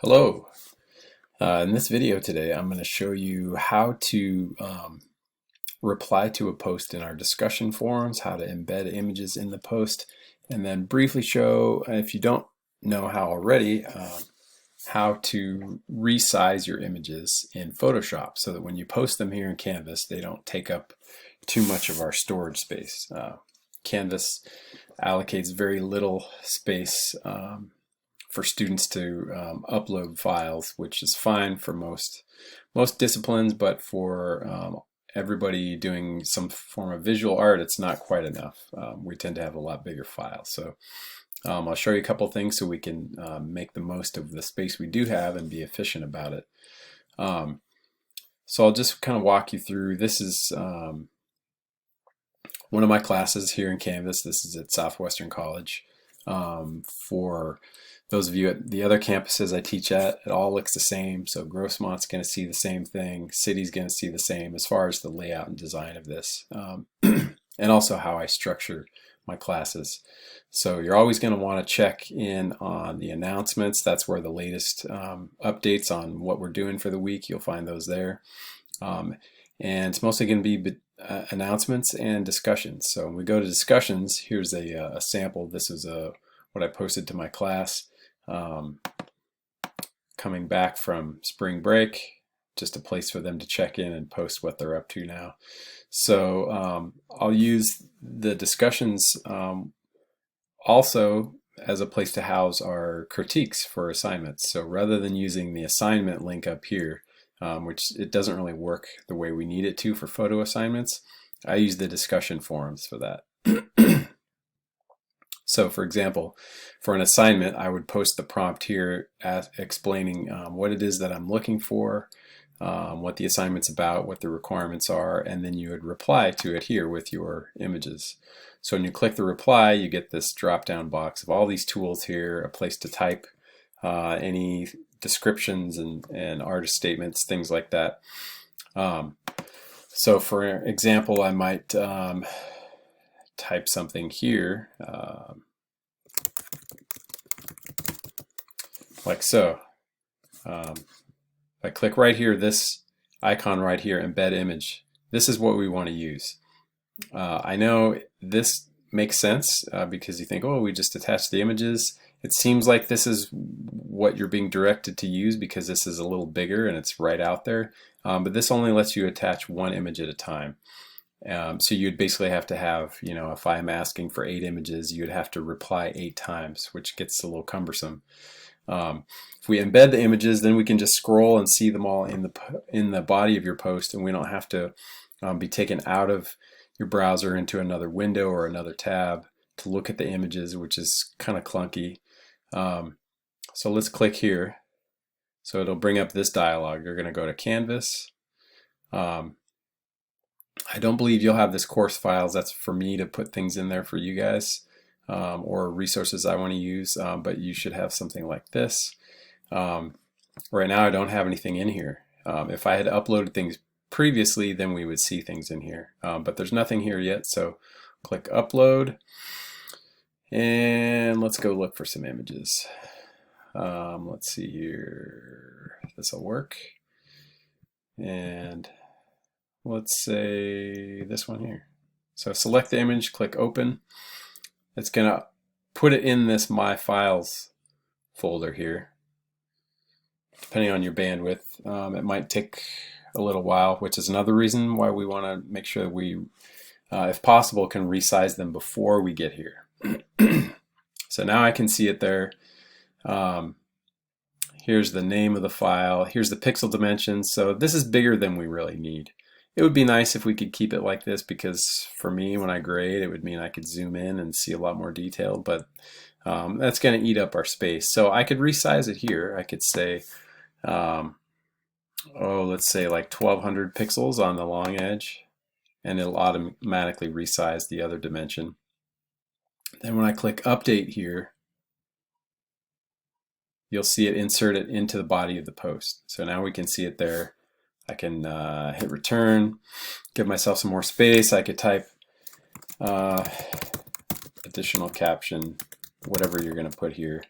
Hello. In this video today, I'm going to show you how to reply to a post in our discussion forums, how to embed images in the post, and then briefly show, if you don't know how already, how to resize your images in Photoshop so that when you post them here in Canvas, they don't take up too much of our storage space. Canvas allocates very little space for students to upload files, which is fine for most disciplines, but for everybody doing some form of visual art, it's not quite enough. We tend to have a lot bigger files. So I'll show you a couple things so we can make the most of the space we do have and be efficient about it. So I'll just kind of walk you through. This is one of my classes here in Canvas. This is at Southwestern College. For those of you at the other campuses I teach at, it all looks the same. So Grossmont's going to see the same thing. City's going to see the same as far as the layout and design of this, and also how I structure my classes. So you're always going to want to check in on the announcements. That's where the latest updates on what we're doing for the week, you'll find those there. And it's mostly going to be announcements and discussions. So when we go to discussions, here's a sample. This is what I posted to my class coming back from spring break, just a place for them to check in and post what they're up to now. So I'll use the discussions also as a place to house our critiques for assignments. So rather than using the assignment link up here, which it doesn't really work the way we need it to for photo assignments, I use the discussion forums for that. So for example, for an assignment, I would post the prompt here explaining what it is that I'm looking for, what the assignment's about, what the requirements are, and then you would reply to it here with your images. So when you click the reply, you get this drop-down box of all these tools here, a place to type any descriptions and artist statements, things like that. So for example, I might type something here like so. If I click right here, this icon right here, embed image, this is what we want to use. I know this makes sense because you think, oh, we just attach the images. It seems like this is what you're being directed to use because this is a little bigger and it's right out there. But this only lets you attach one image at a time. So you'd basically have to have, if I'm asking for 8 images, you'd have to reply 8 times, which gets a little cumbersome. If we embed the images, then we can just scroll and see them all in the body of your post, and we don't have to be taken out of your browser into another window or another tab to look at the images, which is kind of clunky. So let's click here. So it'll bring up this dialog. You're going to go to Canvas. I don't believe you'll have this course files. That's for me to put things in there for you guys or resources I want to use, but you should have something like this. Right now I don't have anything in here. If I had uploaded things previously, then we would see things in here, but there's nothing here yet. So click upload and let's go look for some images. Let's see here, this will work, and let's say this one here. So select the image, click open. It's gonna put it in this My Files folder here. Depending on your bandwidth, it might take a little while, which is another reason why we want to make sure that we, if possible, can resize them before we get here. So now I can see it there. Here's the name of the file. Here's the pixel dimensions. So this is bigger than we really need. It would be nice if we could keep it like this, because for me, when I grade, it would mean I could zoom in and see a lot more detail, but that's going to eat up our space. So I could resize it here. I could say, let's say like 1200 pixels on the long edge, and it'll automatically resize the other dimension. Then when I click update here, you'll see it insert it into the body of the post. So now we can see it there. I can hit return, give myself some more space. I could type additional caption, whatever you're going to put here.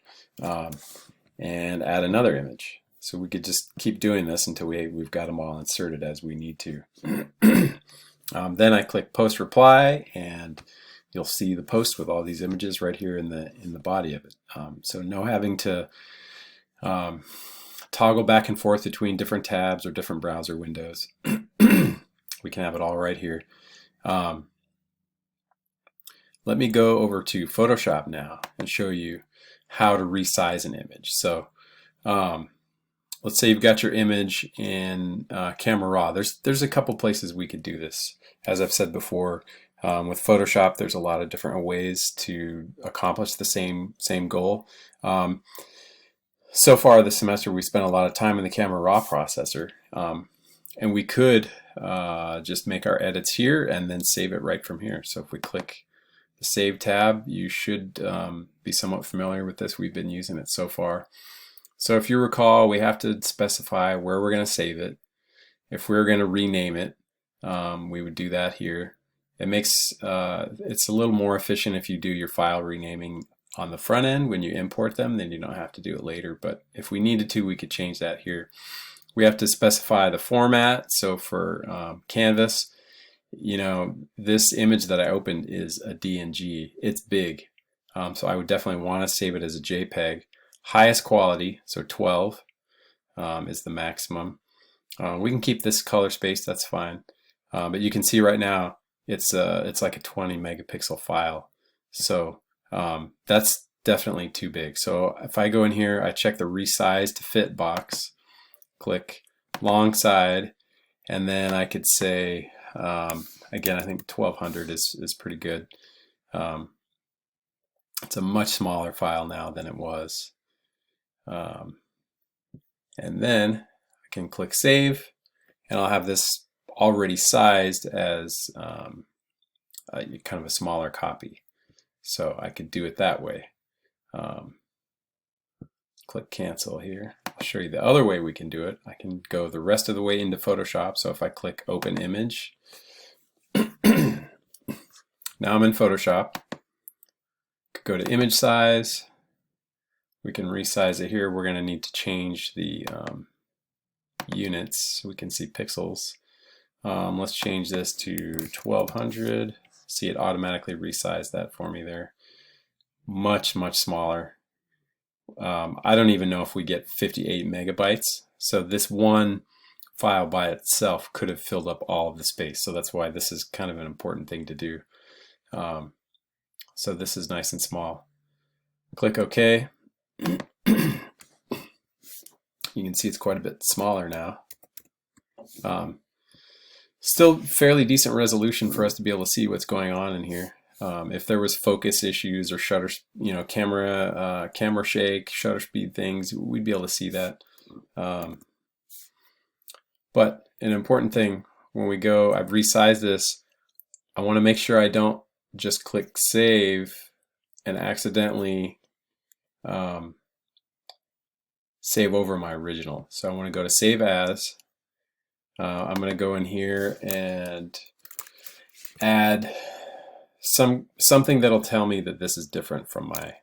and add another image. So we could just keep doing this until we've got them all inserted as we need to. Then I click post reply, and you'll see the post with all these images right here in the body of it. So no having to toggle back and forth between different tabs or different browser windows. We can have it all right here. Let me go over to Photoshop now and show you how to resize an image. So let's say you've got your image in Camera Raw. There's a couple places we could do this. As I've said before, with Photoshop, there's a lot of different ways to accomplish the same goal. So far this semester, we spent a lot of time in the Camera Raw processor, and we could just make our edits here and then save it right from here. So if we click the Save tab, you should be somewhat familiar with this. We've been using it so far. So if you recall, we have to specify where we're going to save it. If we're going to rename it, we would do that here. It makes it's a little more efficient if you do your file renaming on the front end when you import them, then you don't have to do it later. But if we needed to, we could change that here. We have to specify the format. So for Canvas, you know, this image that I opened is a DNG. It's big. So I would definitely want to save it as a JPEG. Highest quality, so 12 is the maximum. We can keep this color space, that's fine. But you can see right now it's like a 20 megapixel file. So that's definitely too big. So if I go in here, I check the resize to fit box, click long side, and then I could say, again, I think 1200 is pretty good. It's a much smaller file now than it was. And then I can click save, and I'll have this already sized as kind of a smaller copy. So I could do it that way. Click cancel here. I'll show you the other way we can do it. I can go the rest of the way into Photoshop. So if I click open image, now I'm in Photoshop. Go to image size. We can resize it here. We're going to need to change the units so we can see pixels. Let's change this to 1200. See, it automatically resized that for me there. Much, much smaller. I don't even know if we get 58 megabytes. So this one file by itself could have filled up all of the space. So that's why this is kind of an important thing to do. So this is nice and small. Click OK. You can see it's quite a bit smaller now. Still fairly decent resolution for us to be able to see what's going on in here. If there was focus issues or shutter, camera shake, shutter speed things, we'd be able to see that. But an important thing when we go, I've resized this. I want to make sure I don't just click save and accidentally save over my original. So I want to go to save as. I'm going to go in here and add something that'll tell me that this is different from my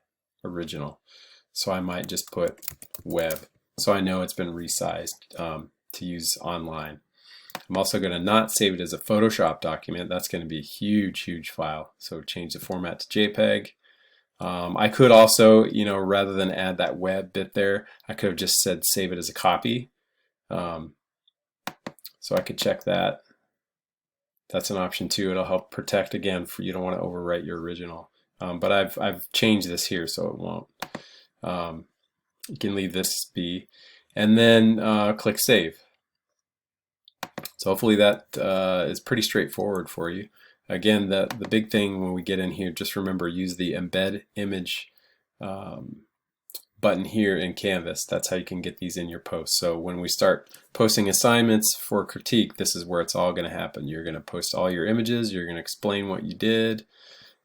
original. So I might just put web, so I know it's been resized to use online. I'm also going to not save it as a Photoshop document. That's going to be a huge, huge file. So change the format to JPEG. I could also, rather than add that web bit there, I could have just said save it as a copy. So I could check that. That's an option too. It'll help protect, again, for you don't want to overwrite your original. But I've changed this here so it won't. You can leave this be, and then click save. So hopefully that is pretty straightforward for you. Again, the big thing when we get in here, just remember, use the embed image button here in Canvas. That's how you can get these in your posts. So when we start posting assignments for critique, this is where it's all going to happen. You're going to post all your images, you're going to explain what you did,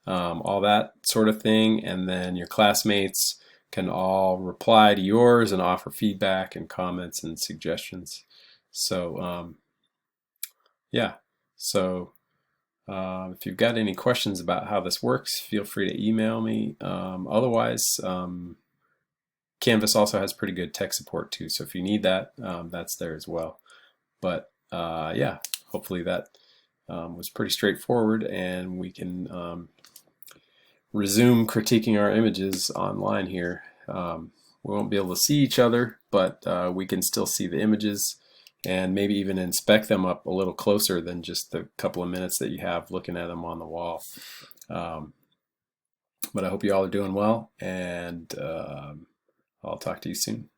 all that sort of thing, and then your classmates can all reply to yours and offer feedback and comments and suggestions. So yeah, so if you've got any questions about how this works, feel free to email me. Otherwise, Canvas also has pretty good tech support too, so if you need that, that's there as well. But yeah, hopefully that was pretty straightforward, and we can resume critiquing our images online here. We won't be able to see each other, but we can still see the images and maybe even inspect them up a little closer than just the couple of minutes that you have looking at them on the wall. But I hope you all are doing well, and I'll talk to you soon.